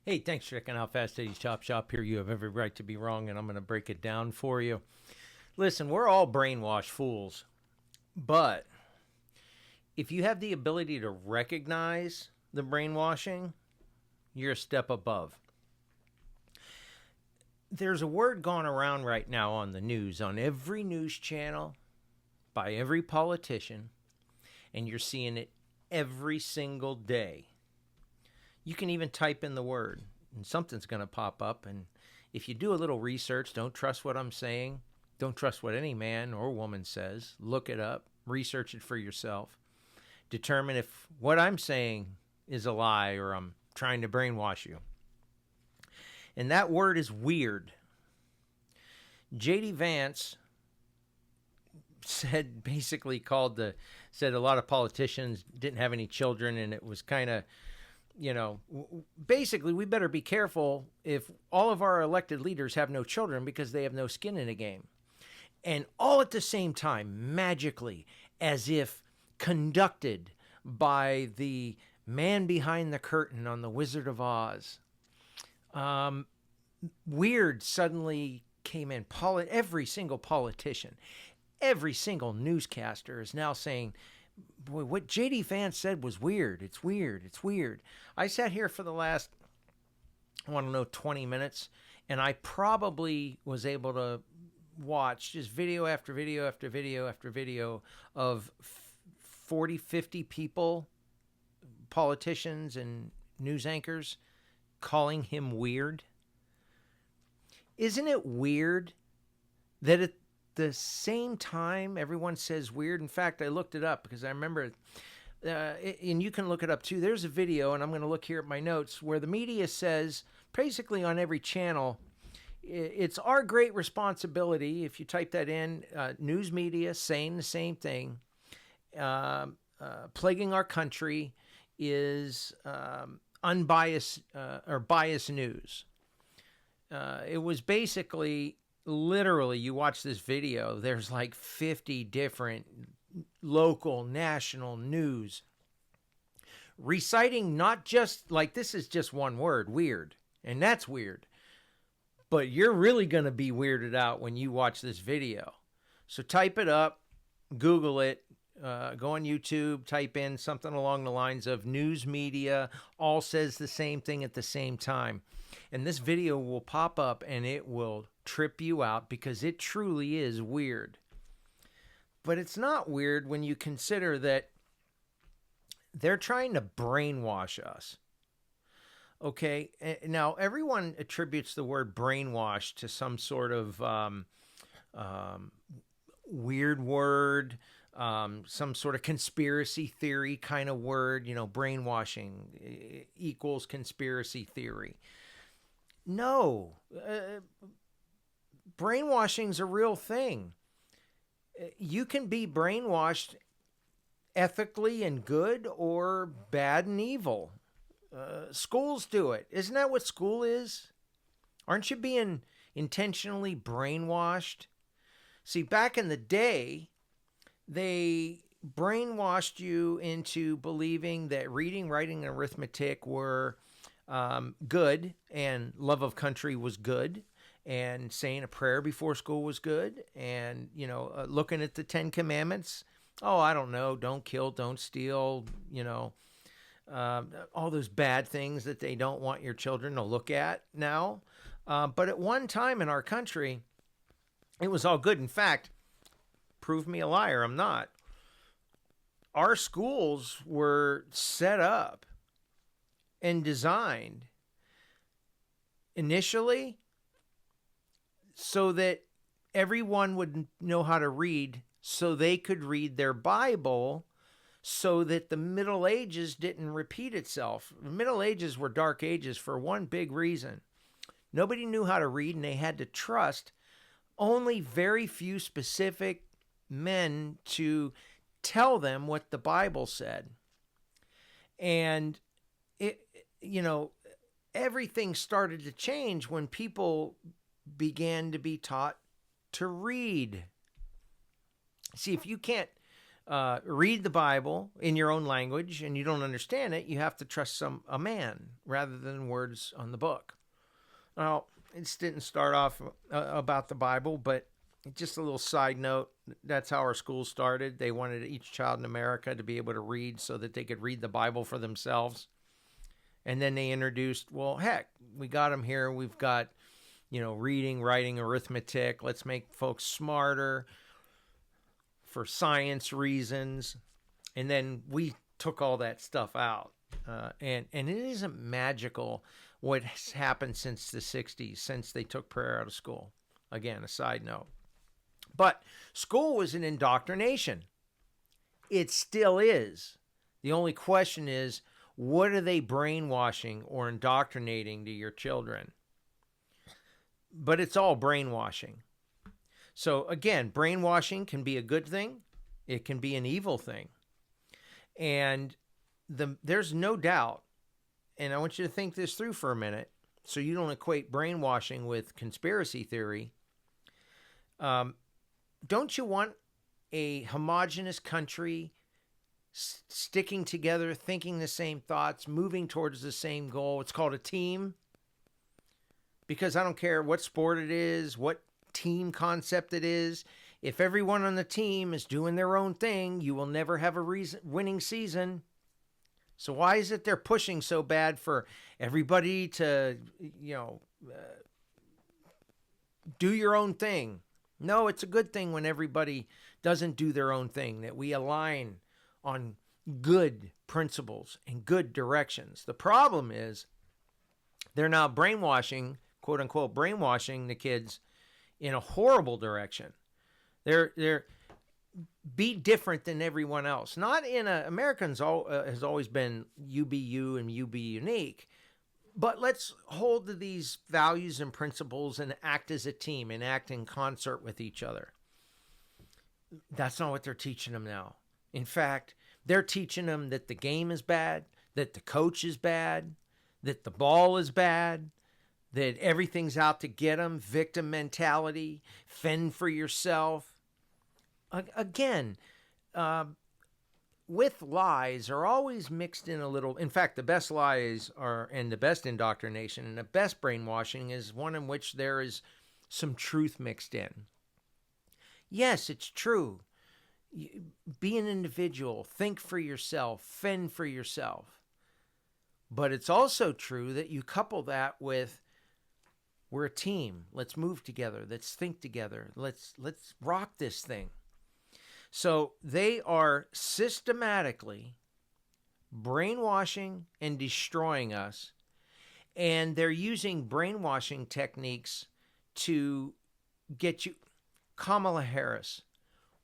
Hey, thanks for checking out Fast Eddie's Chop Shop. Here you have every right to be wrong, and I'm going to break it down for you. Listen, we're all brainwashed fools, but if you have the ability to recognize the brainwashing, you're a step above. There's a word going around right now on the news, on every news channel, by every politician, and you're seeing it every single day. You can even type in the word and something's going to pop up. And if you do a little research, don't trust what I'm saying. Don't trust what any man or woman says. Look it up, research it for yourself. Determine if what I'm saying is a lie or I'm trying to brainwash you. And that word is weird. J.D. Vance said a lot of politicians didn't have any children, and it was kind of, basically, we better be careful if all of our elected leaders have no children because they have no skin in the game. And all at the same time, magically, as if conducted by the man behind the curtain on The Wizard of Oz, weird suddenly came in. Every single politician, every single newscaster is now saying, boy, what J.D. Vance said was weird. It's weird. It's weird. I sat here for the last, 20 minutes, and I probably was able to watch just video after video after video after video of 40, 50 people, politicians and news anchors, calling him weird. Isn't it weird that at the same time everyone says weird? In fact, I looked it up because I remember, and you can look it up too. There's a video, and I'm going to look here at my notes, where the media says, basically on every channel, it's our great responsibility, if you type that in, news media saying the same thing, plaguing our country is unbiased or biased news. It was basically, literally, you watch this video, there's like 50 different local, national news reciting not just, like, this is just one word, weird, and that's weird. But you're really going to be weirded out when you watch this video. So type it up, Google it, go on YouTube, type in something along the lines of news media, all says the same thing at the same time. And this video will pop up and it will trip you out because it truly is weird. But it's not weird when you consider that they're trying to brainwash us. Okay, now everyone attributes the word brainwash to some sort of weird word, some sort of conspiracy theory kind of word. Brainwashing equals conspiracy theory. No, brainwashing's a real thing. You can be brainwashed ethically and good or bad and evil. Schools do it. Isn't that what school is? Aren't you being intentionally brainwashed? See, back in the day, they brainwashed you into believing that reading, writing, and arithmetic were good, and love of country was good, and saying a prayer before school was good, and, looking at the 10 Commandments. Oh, I don't know. Don't kill, don't steal, all those bad things that they don't want your children to look at now. But at one time in our country, it was all good. In fact, prove me a liar, I'm not. Our schools were set up and designed initially so that everyone would know how to read so they could read their Bible, so that the Middle Ages didn't repeat itself. The Middle Ages were dark ages for one big reason. Nobody knew how to read, and they had to trust only very few specific men to tell them what the Bible said. And everything started to change when people began to be taught to read. See, if you can't read the Bible in your own language and you don't understand it, you have to trust a man rather than words on the book. Now, it didn't start off about the Bible, but just a little side note, that's how our school started. They wanted each child in America to be able to read so that they could read the Bible for themselves. And then they introduced, well, heck, we got them here. We've got, reading, writing, arithmetic. Let's make folks smarter for science reasons. And then we took all that stuff out. And it isn't magical what has happened since the 60s, since they took prayer out of school. Again, a side note. But school was an indoctrination. It still is. The only question is, what are they brainwashing or indoctrinating to your children? But it's all brainwashing. So again, brainwashing can be a good thing. It can be an evil thing. And there's no doubt, and I want you to think this through for a minute so you don't equate brainwashing with conspiracy theory. Don't you want a homogenous country sticking together, thinking the same thoughts, moving towards the same goal? It's called a team. Because I don't care what sport it is, what team concept it is. If everyone on the team is doing their own thing, you will never have a winning season. So why is it they're pushing so bad for everybody to, do your own thing? No, it's a good thing when everybody doesn't do their own thing, that we align on good principles and good directions. The problem is they're now brainwashing, quote unquote, brainwashing the kids in a horrible direction. They're be different than everyone else. Not in Americans has always been you be you and you be unique. But let's hold to these values and principles and act as a team and act in concert with each other. That's not what they're teaching them now. In fact, they're teaching them that the game is bad, that the coach is bad, that the ball is bad, that everything's out to get them, victim mentality, fend for yourself. Again, with lies are always mixed in a little. In fact, the best lies are, and the best indoctrination and the best brainwashing is one in which there is some truth mixed in. Yes, it's true. Be an individual, think for yourself, fend for yourself. But it's also true that you couple that with, we're a team. Let's move together. Let's think together. Let's rock this thing. So they are systematically brainwashing and destroying us. And they're using brainwashing techniques to get you. Kamala Harris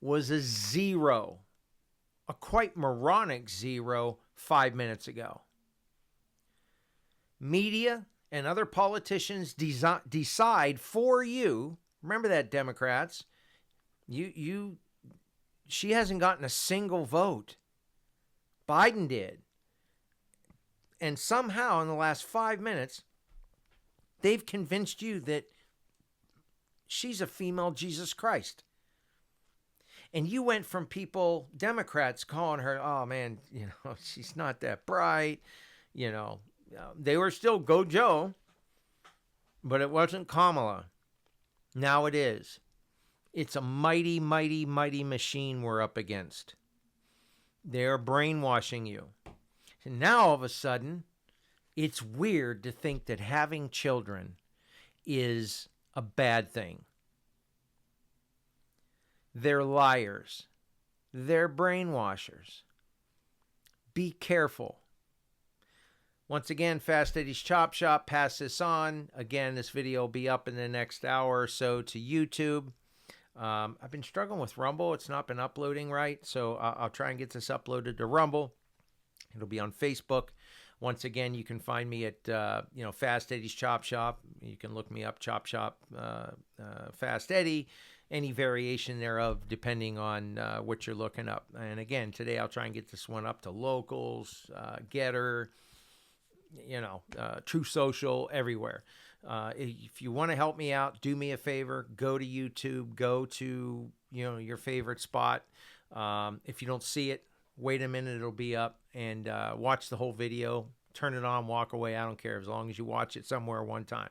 was a zero, a quite moronic zero 5 minutes ago. Media and other politicians decide for you. Remember that, Democrats. She hasn't gotten a single vote. Biden did. And somehow in the last 5 minutes, they've convinced you that she's a female Jesus Christ. And you went from people, Democrats, calling her, oh man, she's not that bright. They were still go Joe, but it wasn't Kamala. Now it is. It's a mighty, mighty, mighty machine we're up against. They're brainwashing you. And now all of a sudden, it's weird to think that having children is a bad thing. They're liars. They're brainwashers. Be careful. Once again, Fast Eddie's Chop Shop, pass this on. Again, this video will be up in the next hour or so to YouTube. I've been struggling with Rumble. It's not been uploading right, so I'll try and get this uploaded to Rumble. It'll be on Facebook. Once again, you can find me at Fast Eddie's Chop Shop. You can look me up, Chop Shop, Fast Eddie, any variation thereof depending on what you're looking up. And again, today I'll try and get this one up to Locals, Getter, True Social, everywhere. If you want to help me out, do me a favor, go to YouTube, go to, your favorite spot, If you don't see it, wait a minute, it'll be up, and watch the whole video. Turn it on, walk away. I don't care, as long as you watch it somewhere one time.